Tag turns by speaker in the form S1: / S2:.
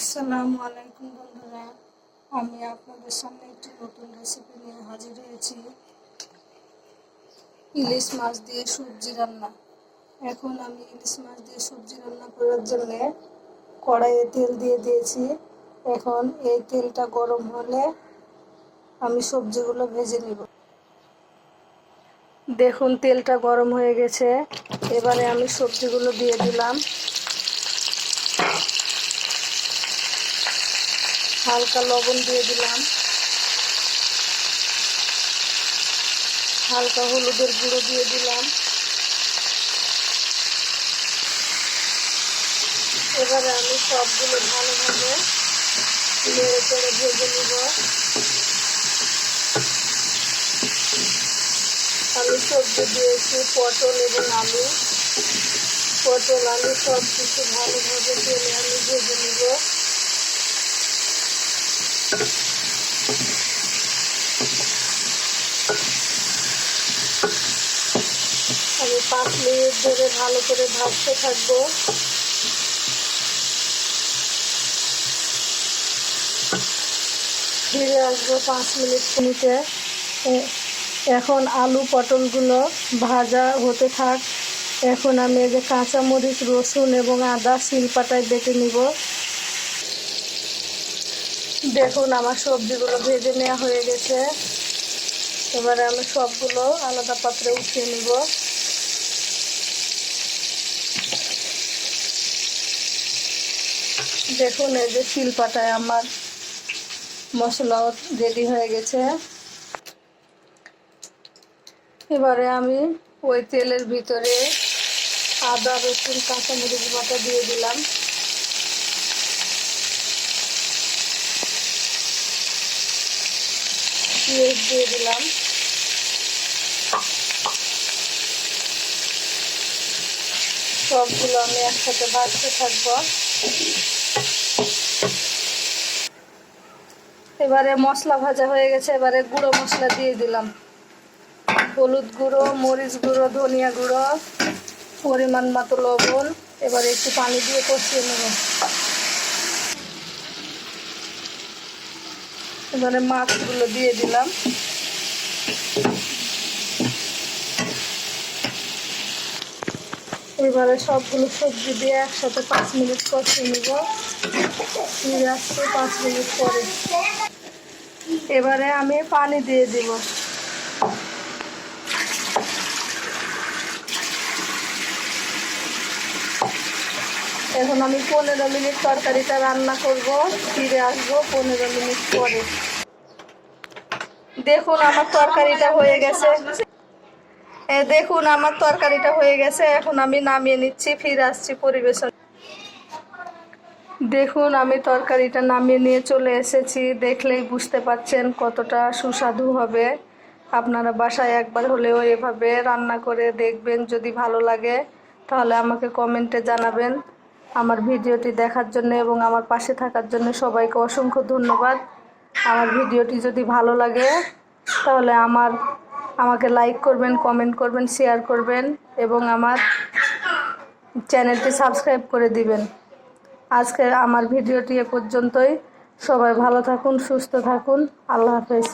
S1: আসসালামু আলাইকুম বন্ধুরা, আমি আপনাদের সামনে একটি নতুন রেসিপি নিয়ে হাজির হয়েছি। ইলিশ মাছ দিয়ে সবজি রান্না। এখন আমি ইলিশ মাছ দিয়ে সবজি রান্না করার জন্য কড়াইয়ে তেল দিয়ে দিয়েছি। এখন এই তেলটা গরম হলে আমি সবজিগুলো ভেজে নেব। দেখুন তেলটা গরম হয়ে গেছে, এবারে আমি সবজিগুলো দিয়ে দিলাম। হালকা লবণ দিয়ে দিলাম, হালকা হলুদের গুঁড়ো দিয়ে দিলাম। এবারে আমি সবগুলো ভালোভাবে নেড়ে চেড়ে ভেজে নিব। আমি সবজি দিয়েছি পটল এবং আলু। পটল আলু সব কিছু ভালোভাবে তেলে আমি ভেজে নিব। আমি 5 মিনিট ধরে ভালো করে ভাজতে থাকবো। ফিরে আসবো 5 মিনিটে। এখন আলু পটলগুলো ভাজা হতে থাক। এখন আমি এই যে কাঁচামরিচ, রসুন এবং আদা শিলপাটায় বেটে নিব। দেখুন আমার সবজিগুলো ভেজে নেওয়া হয়ে গেছে। এবারে আমি সবগুলো আলাদা পাত্রে উঠিয়ে নিব। দেখুন এই যে শিলপাটায় আমার মশলাও রেডি হয়ে গেছে। এবারে আমি ওই তেলের ভিতরে আদা, রসুন, কাঁচামরিচ বাটা দিয়ে দিলাম। পেঁয়াজ দিয়ে দিলাম। সবগুলো আমি একসাথে ভাজতে থাকবো। এবারে মশলা ভাজা হয়ে গেছে, এবারে গুঁড়ো মশলা দিয়ে দিলাম। হলুদ গুঁড়ো, মরিচ গুঁড়ো, ধনিয়া গুঁড়ো, পরিমাণ মতো লবণ। এবারে একটু পানি দিয়ে কষিয়ে নেব। এবারে মাছগুলো দিয়ে দিলাম। এবারে সবগুলো সবজি দিয়ে একসাথে 5 মিনিট কষিয়ে নেব। ফিরে আসছে 5 মিনিট পরে। এবারে আমি পানি দিয়ে দিব। এখন আমি 15 মিনিট তরকারিটা রান্না করব। ফিরে আসবো 15 মিনিট পরে। দেখুন আমার তরকারিটা হয়ে গেছে। দেখুন আমার তরকারিটা হয়ে গেছে। এখন আমি নামিয়ে নিচ্ছি, ফিরে আসছি পরিবেশন। দেখুন আমি তরকারিটা নামিয়ে নিয়ে চলে এসেছি। দেখলেই বুঝতে পারছেন কতটা সুস্বাদু হবে। আপনারা বাসায় একবার হলেও এভাবে রান্না করে দেখবেন। যদি ভালো লাগে তাহলে আমাকে কমেন্টে জানাবেন। আমার ভিডিওটি দেখার জন্য এবং আমার পাশে থাকার জন্য সবাইকে অসংখ্য ধন্যবাদ। আমার ভিডিওটি যদি ভালো লাগে তাহলে আমাকে লাইক করবেন, কমেন্ট করবেন, শেয়ার করবেন এবং আমার চ্যানেলটি সাবস্ক্রাইব করে দিবেন। আজকে আমার ভিডিওটি এ পর্যন্তই। সবাই ভালো থাকুন, সুস্থ থাকুন। আল্লাহ হাফেজ।